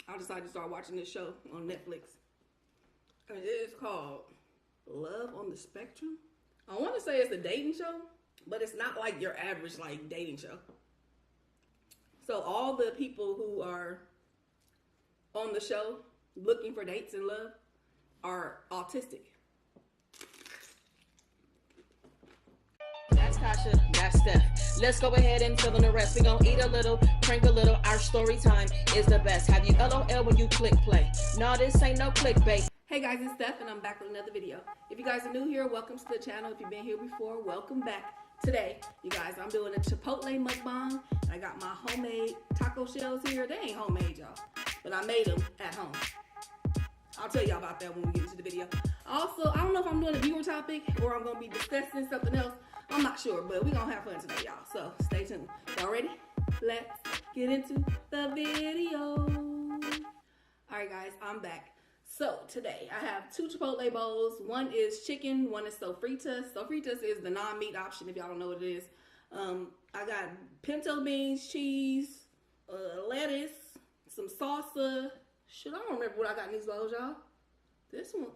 I decided to start watching this show on Netflix. And it is called Love on the Spectrum. I want to say it's a dating show, but it's not like your average like dating show. So all the people who are on the show looking for dates and love are autistic. That's Tasha, that's Steph. Let's go ahead and fill in the rest. We gon' eat a little, drink a little. Our story time is the best. Have you LOL when you click play? No, this ain't no clickbait. Hey guys, it's Steph and I'm back with another video. If you guys are new here, welcome to the channel. If you've been here before, welcome back. Today, you guys, I'm doing a Chipotle mukbang. I got my homemade taco shells here. They ain't homemade, y'all, but I made them at home. I'll tell y'all about that when we get into the video. Also, I don't know if I'm doing a viewer topic or I'm going to be discussing something else. I'm not sure, but we're going to have fun today, y'all. So stay tuned. Y'all ready? Let's get into the video. All right, guys, I'm back. So today I have two Chipotle bowls. One is chicken, one is sofritas. Sofritas is the non-meat option if y'all don't know what it is. I got pinto beans, cheese, lettuce, some salsa. Shit, I don't remember what I got in these bowls, y'all. This one.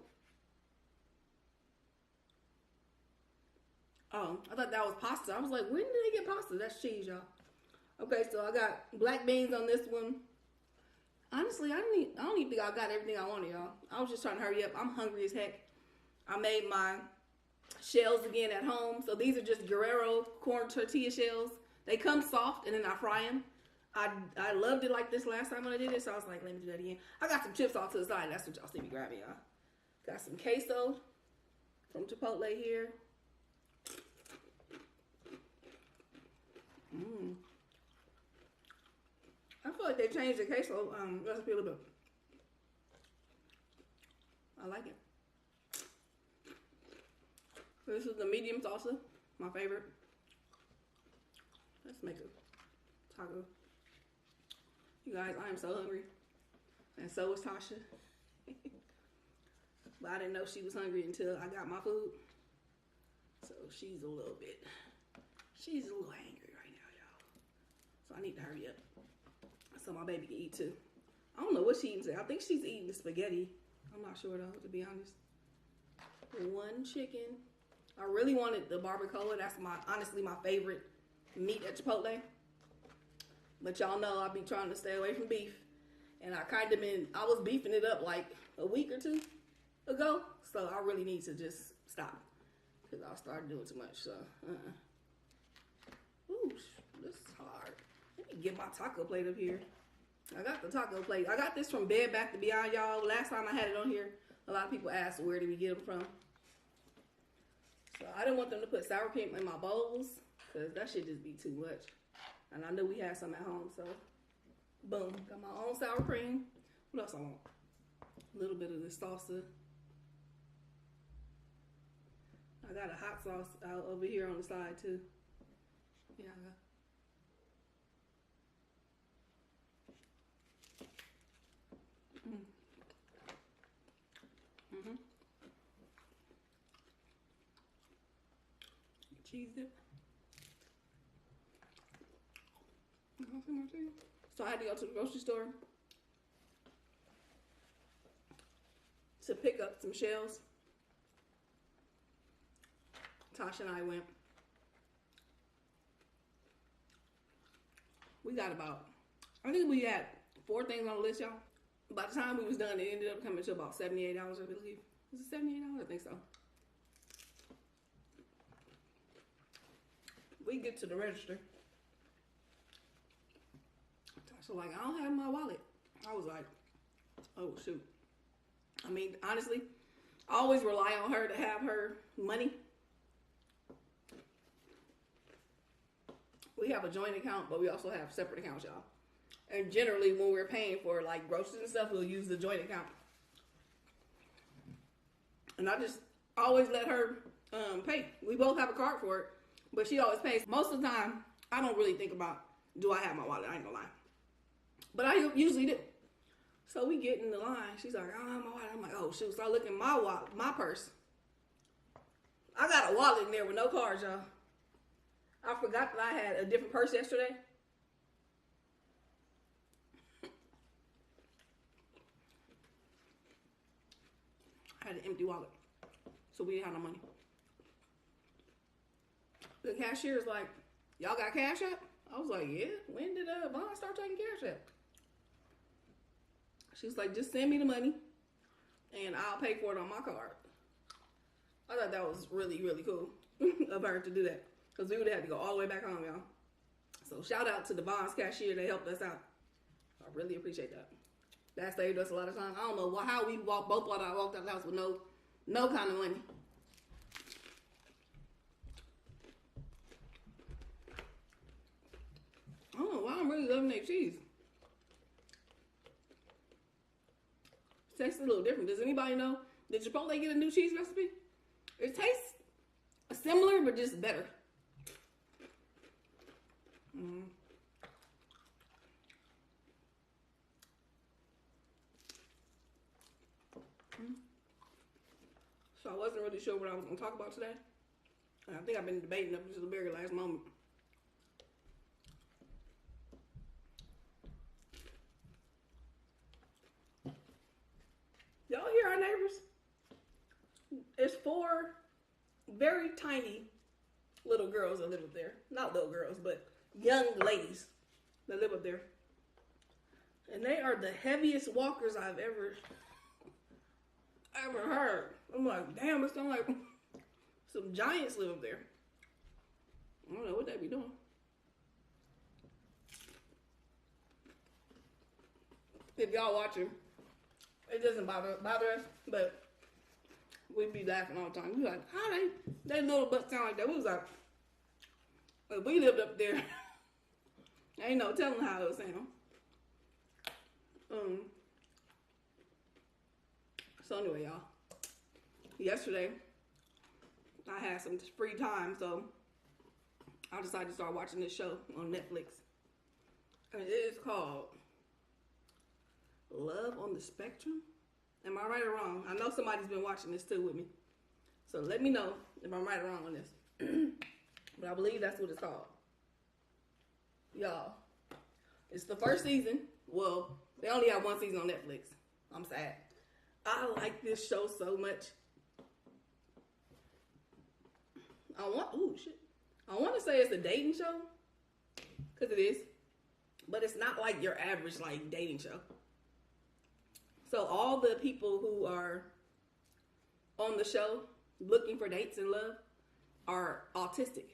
Oh, I thought that was pasta. I was like, when did they get pasta? That's cheese, y'all. Okay, so I got black beans on this one. Honestly, I don't even think I got everything I wanted, y'all. I was just trying to hurry up. I'm hungry as heck. I made my shells again at home. So these are just Guerrero corn tortilla shells. They come soft and then I fry them. I loved it like this last time when I did it, so I was like, let me do that again. I got some chips off to the side. That's what y'all see me grabbing, y'all. Got some queso from Chipotle here. I feel like they changed the queso recipe a little bit. I like it. This is the medium salsa, my favorite. Let's make a taco. You guys, I am so hungry. And so is Tasha. But I didn't know she was hungry until I got my food. So she's a little angry right now, y'all. So I need to hurry up so my baby can eat too. I don't know what she's eating today. I think she's eating the spaghetti. I'm not sure though, to be honest. One chicken. I really wanted the barbacoa. That's honestly my favorite meat at Chipotle. But y'all know I be trying to stay away from beef. And I was beefing it up like a week or two ago. So I really need to just stop. Because I started doing too much, so, Ooh, this is hard. Let me get my taco plate up here. I got the taco plate. I got this from Bed Bath & Beyond, y'all. Last time I had it on here, a lot of people asked where did we get them from. So I didn't want them to put sour cream in my bowls, because that should just be too much. And I knew we had some at home, so boom. Got my own sour cream. What else I want? A little bit of this salsa. I got a hot sauce out over here on the side too. Yeah, I got. Cheese dip. So I had to go to the grocery store to pick up some shells. Tasha and I went. We got I think we had 4 things on the list, y'all. By the time we was done, it ended up coming to about $78, I believe. Was it $78? I think so. We get to the register. Tasha like, I don't have my wallet. I was like, oh shoot. I mean, honestly, I always rely on her to have her money. We have a joint account, but we also have separate accounts, y'all. And generally, when we're paying for like groceries and stuff, we'll use the joint account. And I just always let her pay. We both have a card for it, but she always pays. Most of the time, I don't really think about, do I have my wallet? I ain't gonna lie. But I usually do. So we get in the line. She's like, I don't have my wallet. I'm like, oh shoot. So I look in my wallet, my purse. I got a wallet in there with no cards, y'all. I forgot that I had a different purse yesterday. had an empty wallet. So we didn't have no money. The cashier's like, y'all got Cash App? I was like, yeah. When did Vaughn start taking Cash App? She was like, just send me the money and I'll pay for it on my card. I thought that was really, really cool of her to do that. Because we would have to go all the way back home, y'all. So shout out to the Vaughn's cashier. They helped us out. I really appreciate that. That saved us a lot of time. I don't know how we both walked out of the house with no kind of money. I don't know why I'm really loving that cheese. It tastes a little different. Does anybody know? Did Chipotle get a new cheese recipe? It tastes similar, but just better. So I wasn't really sure what I was going to talk about today. And I think I've been debating up until the very last moment. Y'all hear our neighbors? It's 4 very tiny little girls that live up there. Not little girls, but young ladies that live up there. And they are the heaviest walkers I've ever heard. I'm like, damn, it sounds like some giants live up there. I don't know what they be doing. If y'all watching, it doesn't bother us, but we be laughing all the time. We like, how they little butts sound like that? We was like, if we lived up there, ain't no telling how it would sound. So anyway, y'all, yesterday I had some free time, so I decided to start watching this show on Netflix. And it is called Love on the Spectrum. Am I right or wrong? I know somebody's been watching this too with me. So let me know if I'm right or wrong on this. But I believe that's what it's called. Y'all, it's the first season. Well, they only have one season on Netflix. I'm sad. I like this show so much. I want to say it's a dating show. Because it is. But it's not like your average like dating show. So all the people who are on the show looking for dates and love are autistic.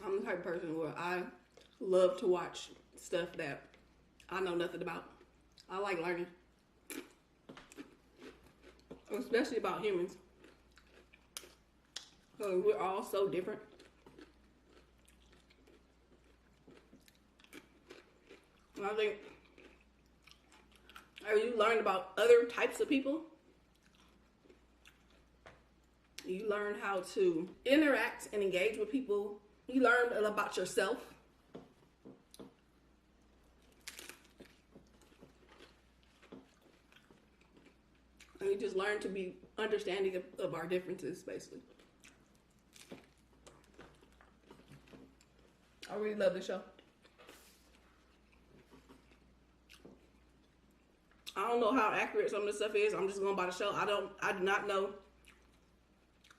I'm the type of person where I love to watch stuff that I know nothing about. I like learning. Especially about humans. Because we're all so different. And I think as you learn about other types of people, you learn how to interact and engage with people. You learn about yourself. And you just learn to be understanding of our differences, basically. I really love this show. I don't know how accurate some of this stuff is. I'm just going by the show. I do not know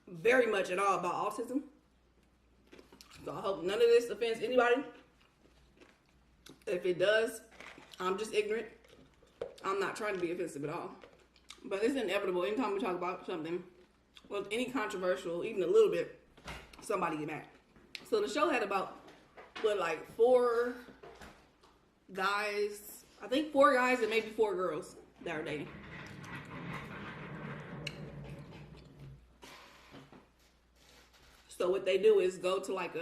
very much at all about autism. So I hope none of this offends anybody. If it does, I'm just ignorant. I'm not trying to be offensive at all. But it's inevitable. Anytime we talk about something, well, any controversial, even a little bit, somebody get mad. So the show had about, like 4 guys, I think 4 guys and maybe 4 girls that are dating. So what they do is go to like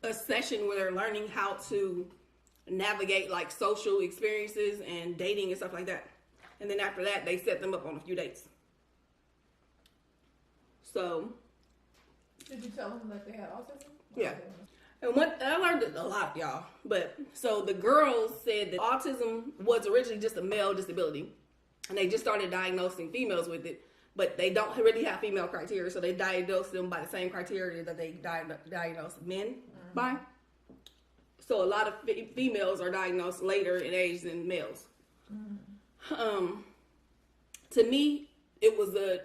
a session where they're learning how to navigate like social experiences and dating and stuff like that. And then after that, they set them up on a few dates. So. Did you tell them that they had autism? Yeah. And I learned a lot, y'all. But so the girls said that autism was originally just a male disability. And they just started diagnosing females with it. But they don't really have female criteria. So they diagnose them by the same criteria that they diagnose men by. So a lot of females are diagnosed later in age than males. To me, it was a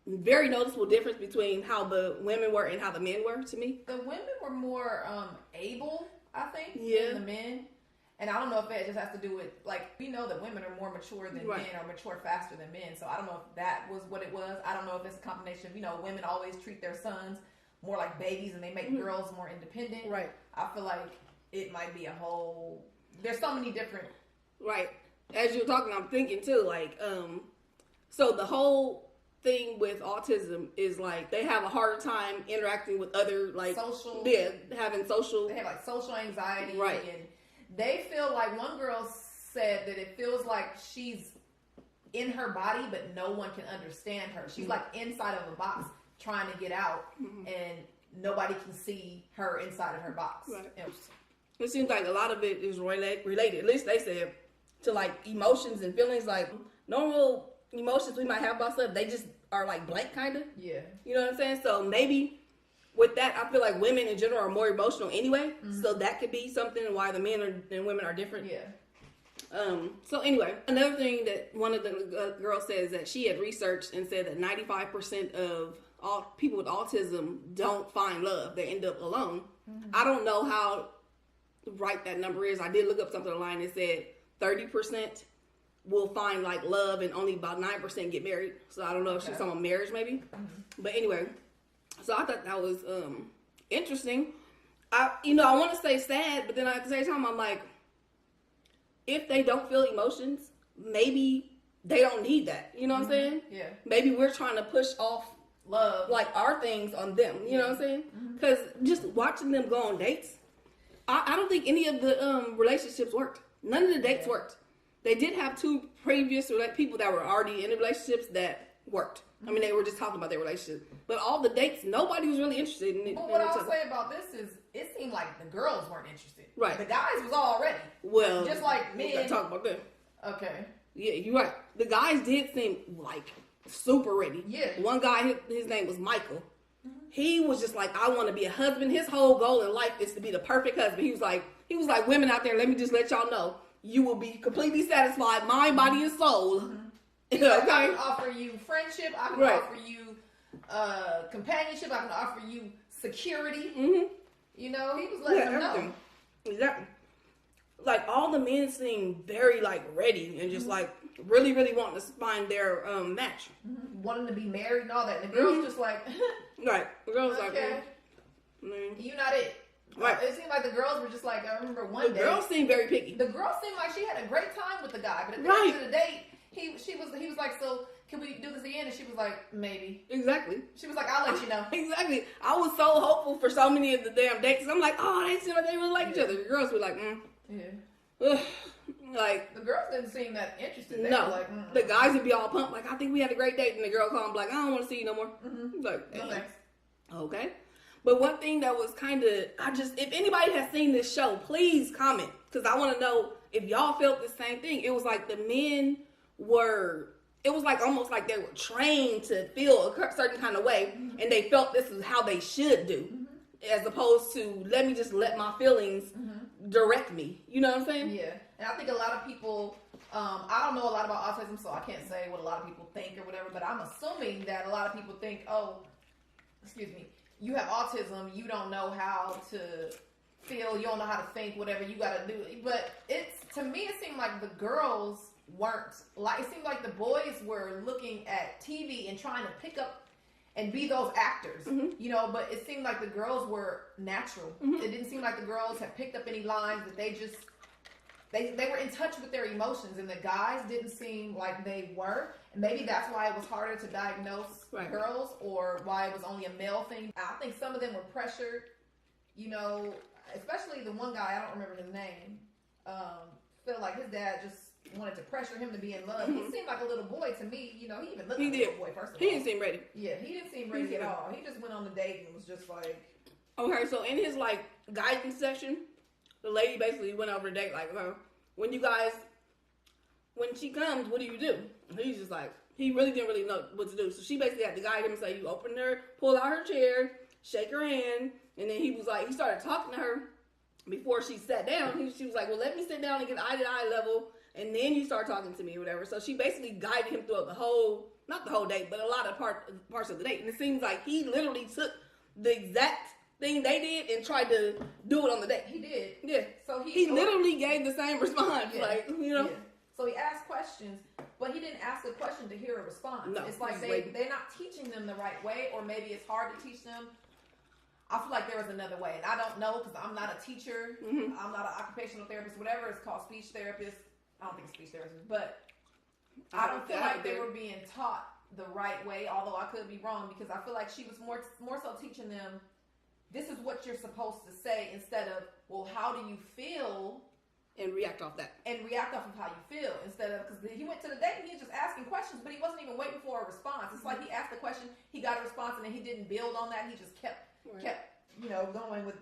very noticeable difference between how the women were and how the men were, to me. The women were more able, I think, yeah, than the men. And I don't know if that just has to do with, like, we know that women are more mature than men, or mature faster than men. So I don't know if that was what it was. I don't know if it's a combination of, you know, women always treat their sons more like babies and they make girls more independent. Right. I feel like it might be a whole, there's so many different. Right. As you're talking, I'm thinking too, like, so the whole thing with autism is like they have a harder time interacting with other, like, social. Yeah, having social. They have like social anxiety. Right. And they feel like, one girl said that it feels like she's in her body, but no one can understand her. She's like inside of a box trying to get out, and nobody can see her inside of her box. Right. It seems like a lot of it is related, at least they said, to like emotions and feelings. Like normal emotions we might have about stuff, they just are like blank, kind of. Yeah. You know what I'm saying? So maybe with that, I feel like women in general are more emotional anyway. So that could be something why the men and women are different. Yeah. So anyway, another thing that one of the girls says that she had researched and said that 95% of all people with autism don't find love. They end up alone. I don't know how right that number is. I did look up something online that said 30% will find like love and only about 9% get married. So I don't know if she's talking about marriage maybe. But anyway, so I thought that was interesting. I want to say sad, but then at the same time I'm like, if they don't feel emotions, maybe they don't need that. You know what I'm saying? Yeah. Maybe we're trying to push off love, like our things on them. You know what I'm saying? Because just watching them go on dates, I don't think any of the relationships worked. None of the dates worked. They did have two previous people that were already in the relationships that worked. I mean, they were just talking about their relationship. But all the dates, nobody was really interested in it. But what I'll say about this is, it seemed like the girls weren't interested. Right. The guys was all ready. Well, just like men. We gotta talk about them. Okay. Yeah, you're right. The guys did seem like super ready. Yeah. One guy, his name was Michael. He was just like, I want to be a husband. His whole goal in life is to be the perfect husband. He was like, women out there, let me just let y'all know, you will be completely satisfied, mind, body, and soul. Okay. I can offer you friendship. I can offer you companionship. I can offer you security. You know, he was letting them know. Exactly. Like all the men seem very like ready and just like really, really wanting to find their match. Wanting to be married and all that. And the girls just like, right. The girls okay. You're not it. Right. It seemed like the girls were just like, I remember one day. The girls seemed very picky. The girl seemed like she had a great time with the guy, but at the end of the date, he was like, so can we do this again? And she was like, maybe. Exactly. She was like, I'll let you know. Exactly. I was so hopeful for so many of the damn dates. I'm like, oh, they seem like they really like each other. The girls were like, Yeah. Like the girls didn't seem that interested. They no, were like, the guys would be all pumped. Like, I think we had a great date, and the girl called like, I don't want to see you no more. Like, no thanks. Okay. But one thing that was kind of, if anybody has seen this show, please comment. Because I want to know if y'all felt the same thing. It was like the men it was like almost like they were trained to feel a certain kind of way. And they felt this is how they should do. As opposed to, let me just let my feelings direct me. You know what I'm saying? Yeah. And I think a lot of people, I don't know a lot about autism, so I can't say what a lot of people think or whatever. But I'm assuming that a lot of people think, you have autism, you don't know how to feel, you don't know how to think, whatever, you gotta do. But to me, it seemed like the girls weren't, like, it seemed like the boys were looking at TV and trying to pick up and be those actors, you know, but it seemed like the girls were natural. It didn't seem like the girls had picked up any lines, that they were in touch with their emotions, and the guys didn't seem like they were. And maybe that's why it was harder to diagnose girls, or why it was only a male thing. I think some of them were pressured, you know, especially the one guy, I don't remember his name, felt like his dad just wanted to pressure him to be in love. He seemed like a little boy to me, you know, he even looked like a little boy, first of all. He didn't seem ready. Yeah, he didn't seem ready at all. He just went on the date and was just like... Okay, so in his, like, guidance section, the lady basically went over the date, like, when she comes, what do you do? And he's just like, he really didn't really know what to do. So she basically had to guide him and say, you pull out her chair, shake her hand, and then he was like, he started talking to her, before she sat down, she was like, well, let me sit down and get eye-to-eye level, and then you start talking to me or whatever. So she basically guided him throughout the whole, not the whole date, but a lot of parts of the date. And it seems like he literally took the exact thing they did and tried to do it on the date. He did. Yeah. So he literally gave the same response. Yeah. Like, you know. Yeah. So he asked questions, but he didn't ask a question to hear a response. No, it's like they're not teaching them the right way, or maybe it's hard to teach them. I feel like there was another way, and I don't know because I'm not a teacher. Mm-hmm. I'm not an occupational therapist, whatever it's called, speech therapist. I don't think it's speech therapist, but I don't feel like they were being taught the right way, although I could be wrong, because I feel like she was more so teaching them, this is what you're supposed to say, instead of, well, how do you feel? And react off that. And react off of how you feel, instead of, because he went to the date and he was just asking questions, but he wasn't even waiting for a response. It's like he asked a question, he got a response, and then he didn't build on that. He just kept, going with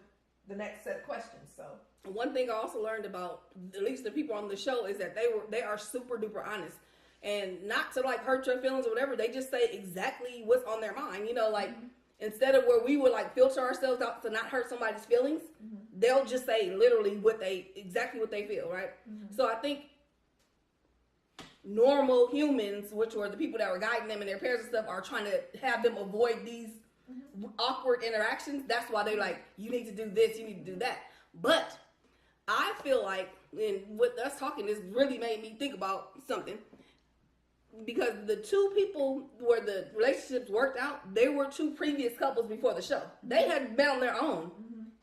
the next set of questions. So one thing I also learned about at least the people on the show is that they are super duper honest, and not to like hurt your feelings or whatever. They just say exactly what's on their mind. Like instead of where we would like filter ourselves out to not hurt somebody's feelings, they'll just say literally exactly what they feel, right? So I think normal humans, which were the people that were guiding them and their parents and stuff, are trying to have them avoid these awkward interactions. That's why they're like, you need to do this, you need to do that. But I feel like, and with us talking, this really made me think about something. Because the two people where the relationships worked out, they were two previous couples before the show. They had been on their own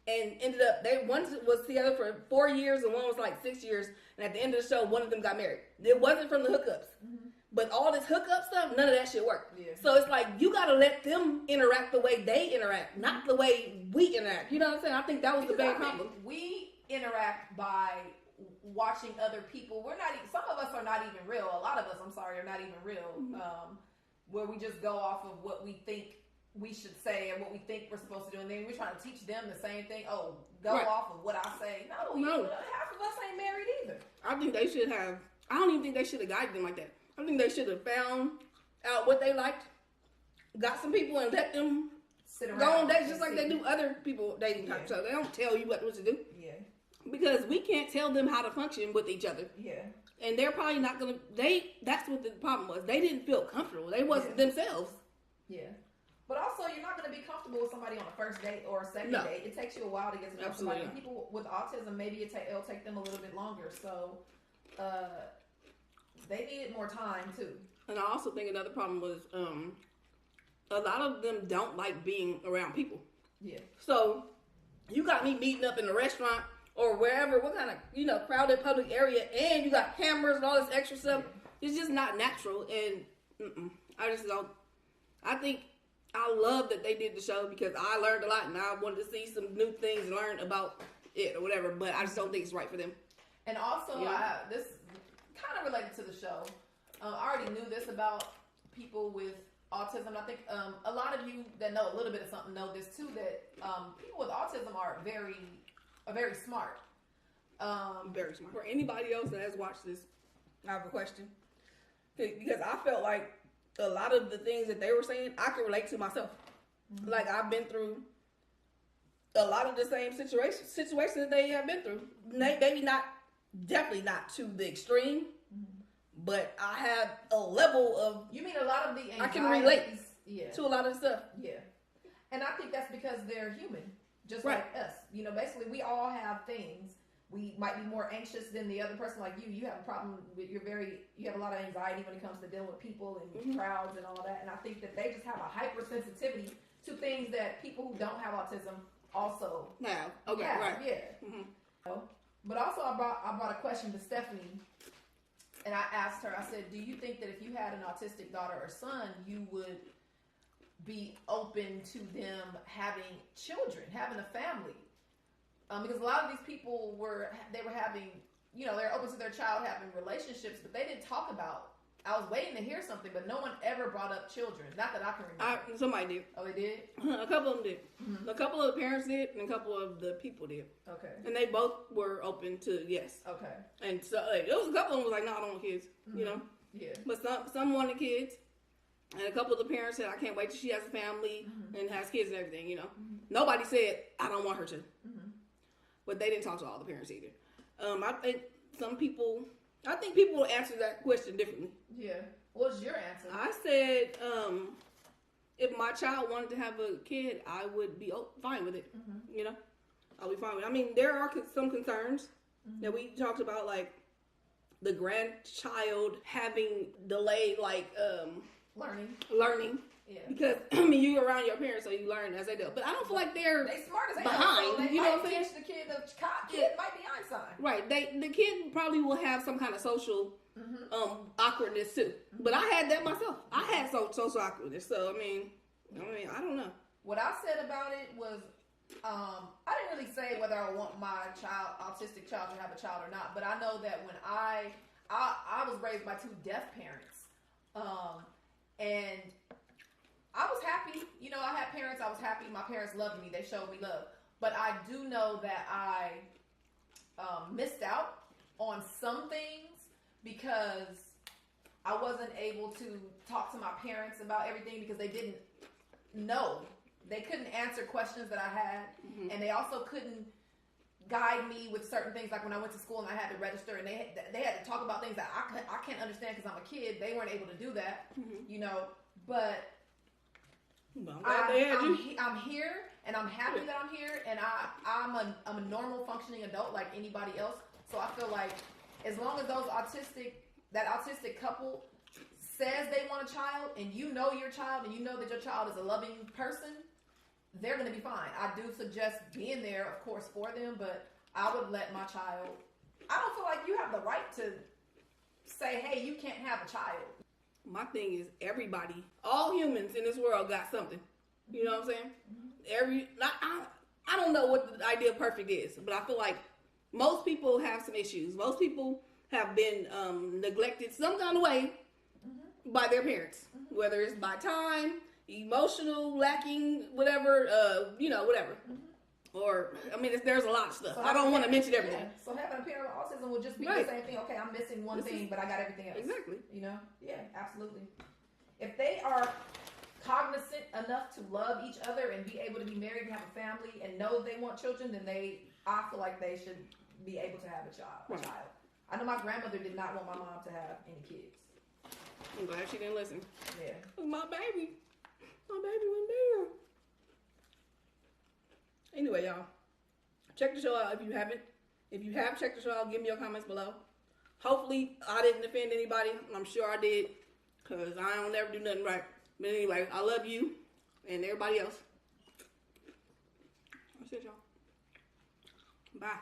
and ended up, one was together for 4 years and one was like 6 years. And at the end of the show, one of them got married. It wasn't from the hookups. But all this hookup stuff, none of that shit worked. Yeah. So it's like, you got to let them interact the way they interact, not the way we interact. You know what I'm saying? I think that was the big problem. We interact by watching other people. We're not, some of us are not even real. A lot of us, I'm sorry, are not even real. Where we just go off of what we think we should say and what we think we're supposed to do. And then we're trying to teach them the same thing. Oh, go off of what I say. No. Half of us ain't married either. I think they should have, I don't even think they should have guided them like that. I think they should have found out what they liked, got some people and let them sit around, go on dates just like they do other people dating type. So they don't tell you what to do. Yeah. Because we can't tell them how to function with each other. Yeah. And they're probably not going to, that's what the problem was. They didn't feel comfortable. They wasn't themselves. Yeah. But also, you're not going to be comfortable with somebody on a first date or a second date. It takes you a while to get to know somebody. And people with autism, maybe it'll take them a little bit longer. So, they needed more time too. And I also think another problem was a lot of them don't like being around people. Yeah. So you got me meeting up in a restaurant or wherever, what kind of crowded public area, and you got cameras and all this extra stuff. Yeah. It's just not natural, and I just don't. I think I love that they did the show because I learned a lot, and I wanted to see some new things and learn about it or whatever. But I just don't think it's right for them. And also, this kind of related to the show. I already knew this about people with autism. I think a lot of you that know a little bit of something know this too, that people with autism are very smart. Very smart. For anybody else that has watched this, I have a question. Because I felt like a lot of the things that they were saying, I can relate to myself. Like, I've been through a lot of the same situations that they have been through. Maybe not, definitely not to the extreme, but I have a level of... You mean a lot of the anxieties? I can relate to a lot of stuff. Yeah. And I think that's because they're human, just like us. Basically, we all have things. We might be more anxious than the other person. Like you have a problem with, you have a lot of anxiety when it comes to dealing with people and crowds and all that. And I think that they just have a hypersensitivity to things that people who don't have autism also have. Okay, have. right. Yeah. But also I brought a question to Stephanie, and I asked her, I said, do you think that if you had an autistic daughter or son, you would be open to them having children, having a family? Because a lot of these people were having, they're open to their child having relationships, but they didn't talk about. I was waiting to hear something, but no one ever brought up children. Not that I can remember. Somebody did. Oh, they did? A couple of them did. A couple of the parents did, and a couple of the people did. Okay. And they both were open to yes. Okay. And so there was a couple of them was like, no, I don't want kids. Yeah. But some wanted kids, and a couple of the parents said, I can't wait till she has a family and has kids and everything. Nobody said I don't want her to. but they didn't talk to all the parents either. I think people will answer that question differently. Yeah. What's your answer? I said, if my child wanted to have a kid, I would be fine with it. Mm-hmm. You know, I'll be fine with it. I mean, there are some concerns that we talked about, like the grandchild having delayed, like learning. Yeah. Because I mean, you're around your parents, so you learn as they do. But I don't feel like they smart as behind. So you know what I'm saying? Teach the kid might be Einstein. Right. The kid probably will have some kind of social awkwardness too. Mm-hmm. But I had that myself. I had social awkwardness. So I mean, I don't know. What I said about it was, I didn't really say whether I want my autistic child to have a child or not. But I know that when I was raised by 2 deaf parents, and I was happy. You know, I had parents. I was happy. My parents loved me. They showed me love. But I do know that I missed out on some things because I wasn't able to talk to my parents about everything because they didn't know. They couldn't answer questions that I had. Mm-hmm. And they also couldn't guide me with certain things. Like when I went to school and I had to register and they had to talk about things that I can't understand because I'm a kid. They weren't able to do that, you know. But I'm here, and I'm happy that I'm here, and I'm a normal functioning adult like anybody else. So I feel like as long as that autistic couple says they want a child, and you know your child, and you know that your child is a loving person, they're going to be fine. I do suggest being there, of course, for them, but I would let my child. I don't feel like you have the right to say, hey, you can't have a child. My thing is everybody, all humans in this world got something. You know what I'm saying? I don't know what the idea of perfect is, but I feel like most people have some issues. Most people have been neglected some kind of way by their parents, whether it's by time, emotional, lacking, whatever, whatever. Or, I mean, there's a lot of stuff. So I don't want to mention everything. Yeah. So having a parent with autism would just be the same thing. Okay, I'm missing one thing, but I got everything else. Exactly. You know? Yeah, absolutely. If they are cognizant enough to love each other and be able to be married and have a family and know they want children, then I feel like they should be able to have a child. I know my grandmother did not want my mom to have any kids. I'm glad she didn't listen. Yeah. My baby went there. Anyway, y'all, check the show out if you haven't. If you have checked the show out, give me your comments below. Hopefully, I didn't offend anybody. I'm sure I did, because I don't ever do nothing right. But anyway, I love you and everybody else. That's it, y'all. Bye.